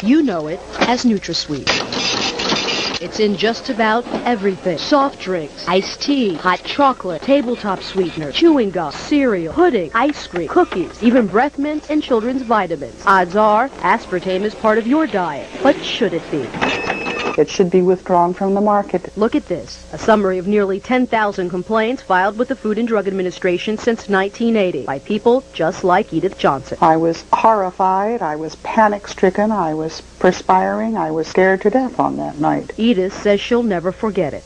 You know it as NutraSweet. It's in just about everything. Soft drinks, iced tea, hot chocolate, tabletop sweetener, chewing gum, cereal, pudding, ice cream, cookies, even breath mints and children's vitamins. Odds are, aspartame is part of your diet. But should it be? It should be withdrawn from the market. Look at this, a summary of nearly 10,000 complaints filed with the Food and Drug Administration since 1980 by people just like Edith Johnson. I was horrified, I was panic-stricken, I was perspiring, I was scared to death on that night. Edith says she'll never forget it.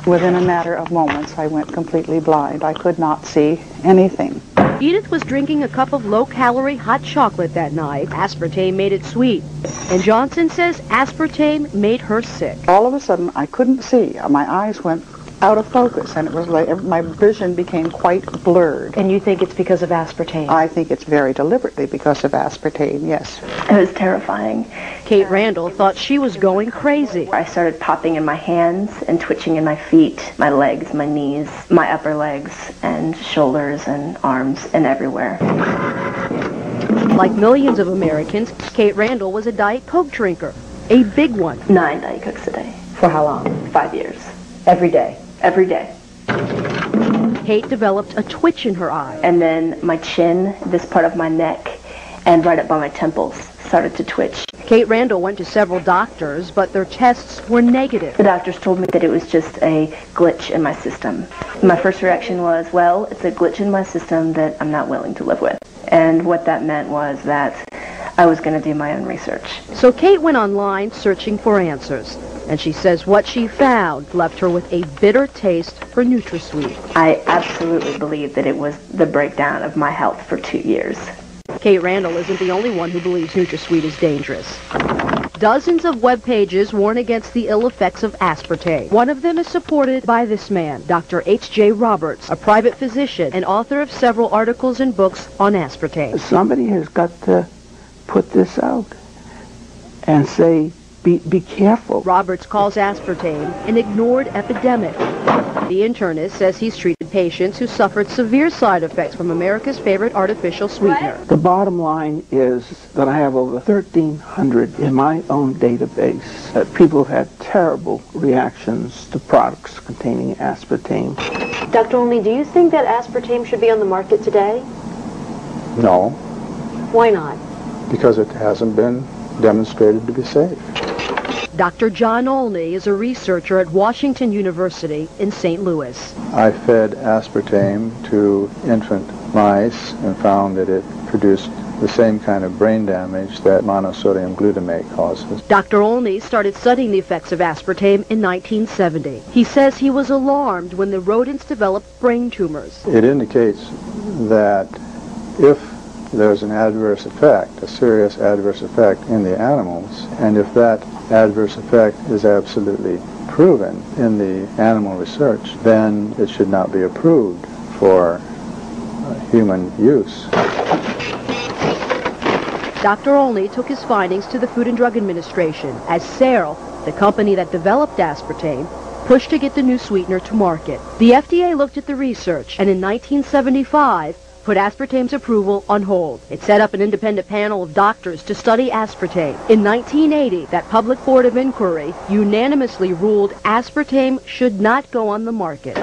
Within a matter of moments, I went completely blind. I could not see anything. Edith was drinking a cup of low-calorie hot chocolate that night. Aspartame made it sweet. And Johnson says aspartame made her sick. All of a sudden, I couldn't see. My eyes went out of focus, and it was like my vision became quite blurred. And you think it's because of aspartame? I think it's very deliberately because of aspartame, yes. It was terrifying. Kate Randall thought she was going crazy. I started popping in my hands and twitching in my feet, my legs, my knees, my upper legs, and shoulders and arms and everywhere. Like millions of Americans, Kate Randall was a Diet Coke drinker, a big one. 9 Diet Cokes a day. For how long? 5 years. Every day. Every day. Kate developed a twitch in her eye. And then my chin, this part of my neck, and right up by my temples started to twitch. Kate Randall went to several doctors, but their tests were negative. The doctors told me that it was just a glitch in my system. My first reaction was, well, it's a glitch in my system that I'm not willing to live with. And what that meant was that I was going to do my own research. So Kate went online searching for answers. And she says what she found left her with a bitter taste for NutraSweet. I absolutely believe that it was the breakdown of my health for 2 years. Kate Randall isn't the only one who believes NutraSweet is dangerous. Dozens of web pages warn against the ill effects of aspartame. One of them is supported by this man, Dr. H.J. Roberts, a private physician and author of several articles and books on aspartame. Somebody has got to put this out and say, be careful. Roberts calls aspartame an ignored epidemic. The internist says he's treated patients who suffered severe side effects from America's favorite artificial sweetener. The bottom line is that I have over 1,300 in my own database that people have had terrible reactions to products containing aspartame. Dr. Olney, do you think that aspartame should be on the market today? No. Why not? Because it hasn't been demonstrated to be safe. Dr. John Olney is a researcher at Washington University in St. Louis. I fed aspartame to infant mice and found that it produced the same kind of brain damage that monosodium glutamate causes. Dr. Olney started studying the effects of aspartame in 1970. He says he was alarmed when the rodents developed brain tumors. It indicates that if there's an adverse effect, a serious adverse effect in the animals, and if that adverse effect is absolutely proven in the animal research, then it should not be approved for human use. Dr. Olney took his findings to the Food and Drug Administration as Seril, the company that developed aspartame, pushed to get the new sweetener to market. The FDA looked at the research and in 1975 put aspartame's approval on hold. It set up an independent panel of doctors to study aspartame. In 1980, that public board of inquiry unanimously ruled aspartame should not go on the market.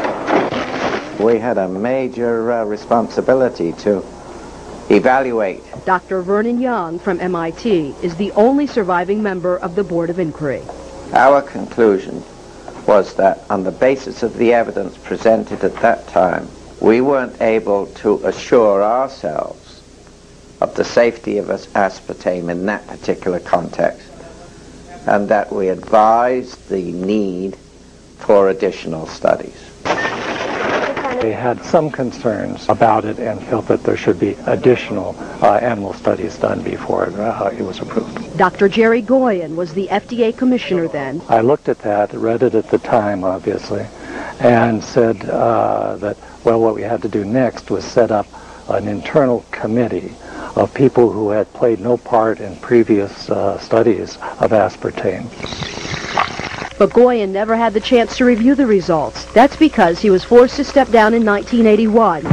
We had a major responsibility to evaluate. Dr. Vernon Young from MIT is the only surviving member of the board of inquiry. Our conclusion was that on the basis of the evidence presented at that time, we weren't able to assure ourselves of the safety of aspartame in that particular context, and that we advised the need for additional studies. They had some concerns about it and felt that there should be additional animal studies done before it was approved. Dr. Jerry Goyen was the FDA commissioner then. I looked at that, read it at the time, obviously, and said that, well, what we had to do next was set up an internal committee of people who had played no part in previous studies of aspartame. But Goyen never had the chance to review the results. That's because he was forced to step down in 1981,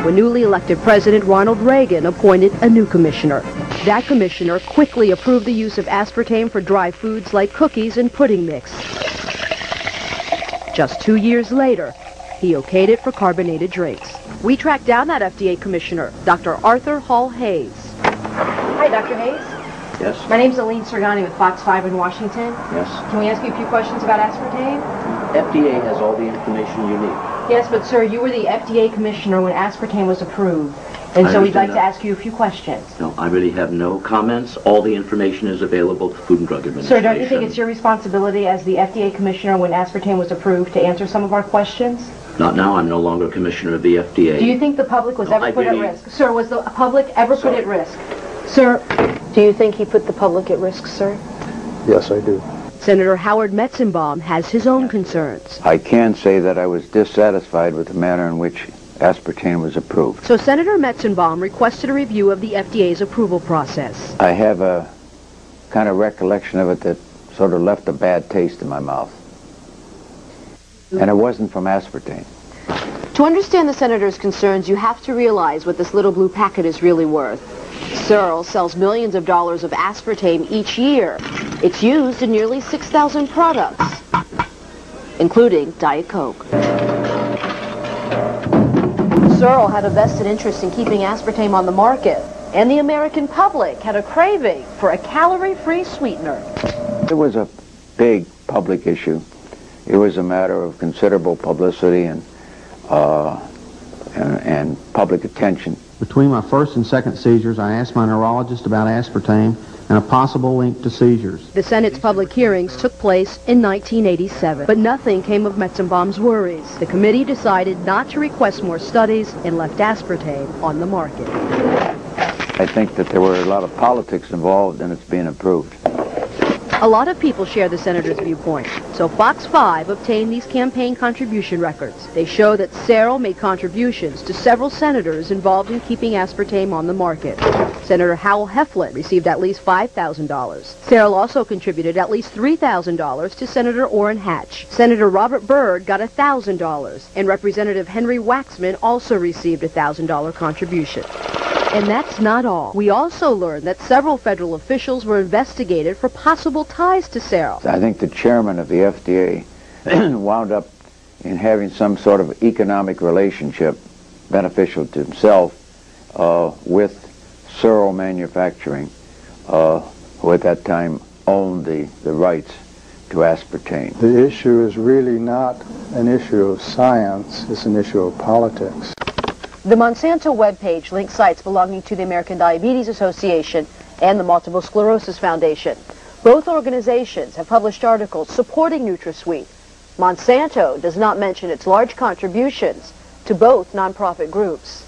when newly elected President Ronald Reagan appointed a new commissioner. That commissioner quickly approved the use of aspartame for dry foods like cookies and pudding mix. Just 2 years later, he okayed it for carbonated drinks. We tracked down that FDA commissioner, Dr. Arthur Hall Hayes. Hi, Dr. Hayes. Yes? My name's Aline Sergani with Fox 5 in Washington. Yes? Can we ask you a few questions about aspartame? FDA has all the information you need. Yes, but sir, you were the FDA commissioner when aspartame was approved. And so we'd like to ask you a few questions. No, I really have no comments. All the information is available to the Food and Drug Administration. Sir, don't you think it's your responsibility as the FDA commissioner when aspartame was approved to answer some of our questions? Not now. I'm no longer commissioner of the FDA. Do you think the public was ever put at risk? Sir, was the public ever put at risk? Sir, do you think he put the public at risk, sir? Yes, I do. Senator Howard Metzenbaum has his own concerns. I can say that I was dissatisfied with the manner in which aspartame was approved. So Senator Metzenbaum requested a review of the FDA's approval process. I have a kind of recollection of it that sort of left a bad taste in my mouth. And it wasn't from aspartame. To understand the senator's concerns, you have to realize what this little blue packet is really worth. Searle sells millions of dollars of aspartame each year. It's used in nearly 6,000 products, including Diet Coke. Searle had a vested interest in keeping aspartame on the market, and the American public had a craving for a calorie-free sweetener. It was a big public issue. It was a matter of considerable publicity and public attention. Between my first and second seizures, I asked my neurologist about aspartame and a possible link to seizures. The Senate's public hearings took place in 1987, but nothing came of Metzenbaum's worries. The committee decided not to request more studies and left aspartame on the market. I think that there were a lot of politics involved in its being approved. A lot of people share the senator's viewpoint, so Fox 5 obtained these campaign contribution records. They show that Searle made contributions to several senators involved in keeping aspartame on the market. Senator Howell Heflin received at least $5,000. Searle also contributed at least $3,000 to Senator Orrin Hatch. Senator Robert Byrd got $1,000, and Representative Henry Waxman also received a $1,000 contribution. And that's not all. We also learned that several federal officials were investigated for possible ties to Searle. I think the chairman of the FDA wound up in having some sort of economic relationship beneficial to himself with Searle Manufacturing, who at that time owned the rights to aspartame. The issue is really not an issue of science, it's an issue of politics. The Monsanto webpage links sites belonging to the American Diabetes Association and the Multiple Sclerosis Foundation. Both organizations have published articles supporting NutraSweet. Monsanto does not mention its large contributions to both nonprofit groups.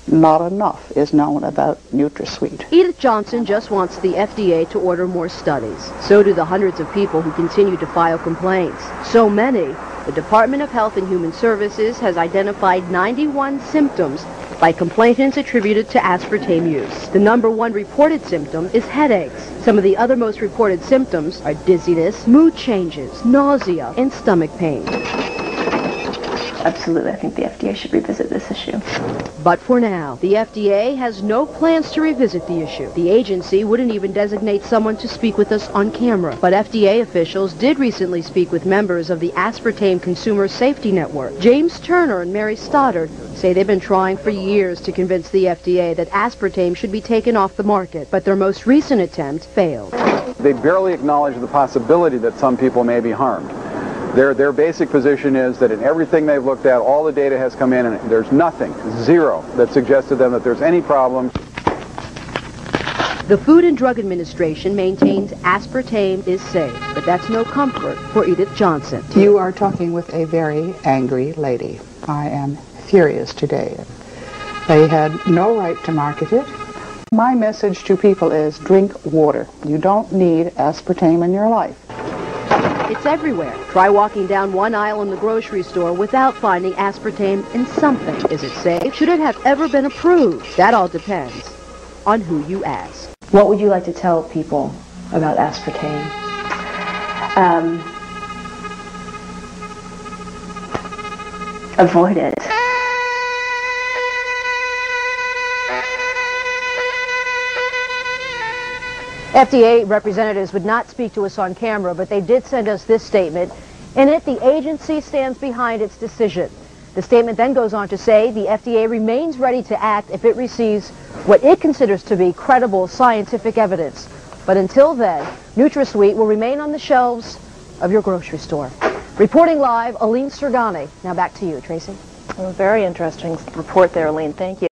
Not enough is known about NutraSweet. Edith Johnson just wants the FDA to order more studies. So do the hundreds of people who continue to file complaints. So many, the Department of Health and Human Services has identified 91 symptoms by complainants attributed to aspartame use. The #1 reported symptom is headaches. Some of the other most reported symptoms are dizziness, mood changes, nausea, and stomach pain. Absolutely, I think the FDA should revisit this issue. But for now, the FDA has no plans to revisit the issue. The agency wouldn't even designate someone to speak with us on camera. But FDA officials did recently speak with members of the Aspartame Consumer Safety Network. James Turner and Mary Stoddard say they've been trying for years to convince the FDA that aspartame should be taken off the market, but their most recent attempt failed. They barely acknowledge the possibility that some people may be harmed. Their basic position is that in everything they've looked at, all the data has come in and there's nothing, zero, that suggests to them that there's any problem. The Food and Drug Administration maintains aspartame is safe, but that's no comfort for Edith Johnson. You are talking with a very angry lady. I am furious today. They had no right to market it. My message to people is drink water. You don't need aspartame in your life. It's everywhere. Try walking down one aisle in the grocery store without finding aspartame in something. Is it safe? Should it have ever been approved? That all depends on who you ask. What would you like to tell people about aspartame? Avoid it. FDA representatives would not speak to us on camera, but they did send us this statement. In it, the agency stands behind its decision. The statement then goes on to say the FDA remains ready to act if it receives what it considers to be credible scientific evidence. But until then, NutraSweet will remain on the shelves of your grocery store. Reporting live, Aline Sergani. Now back to you, Tracy. Well, very interesting report there, Aline. Thank you.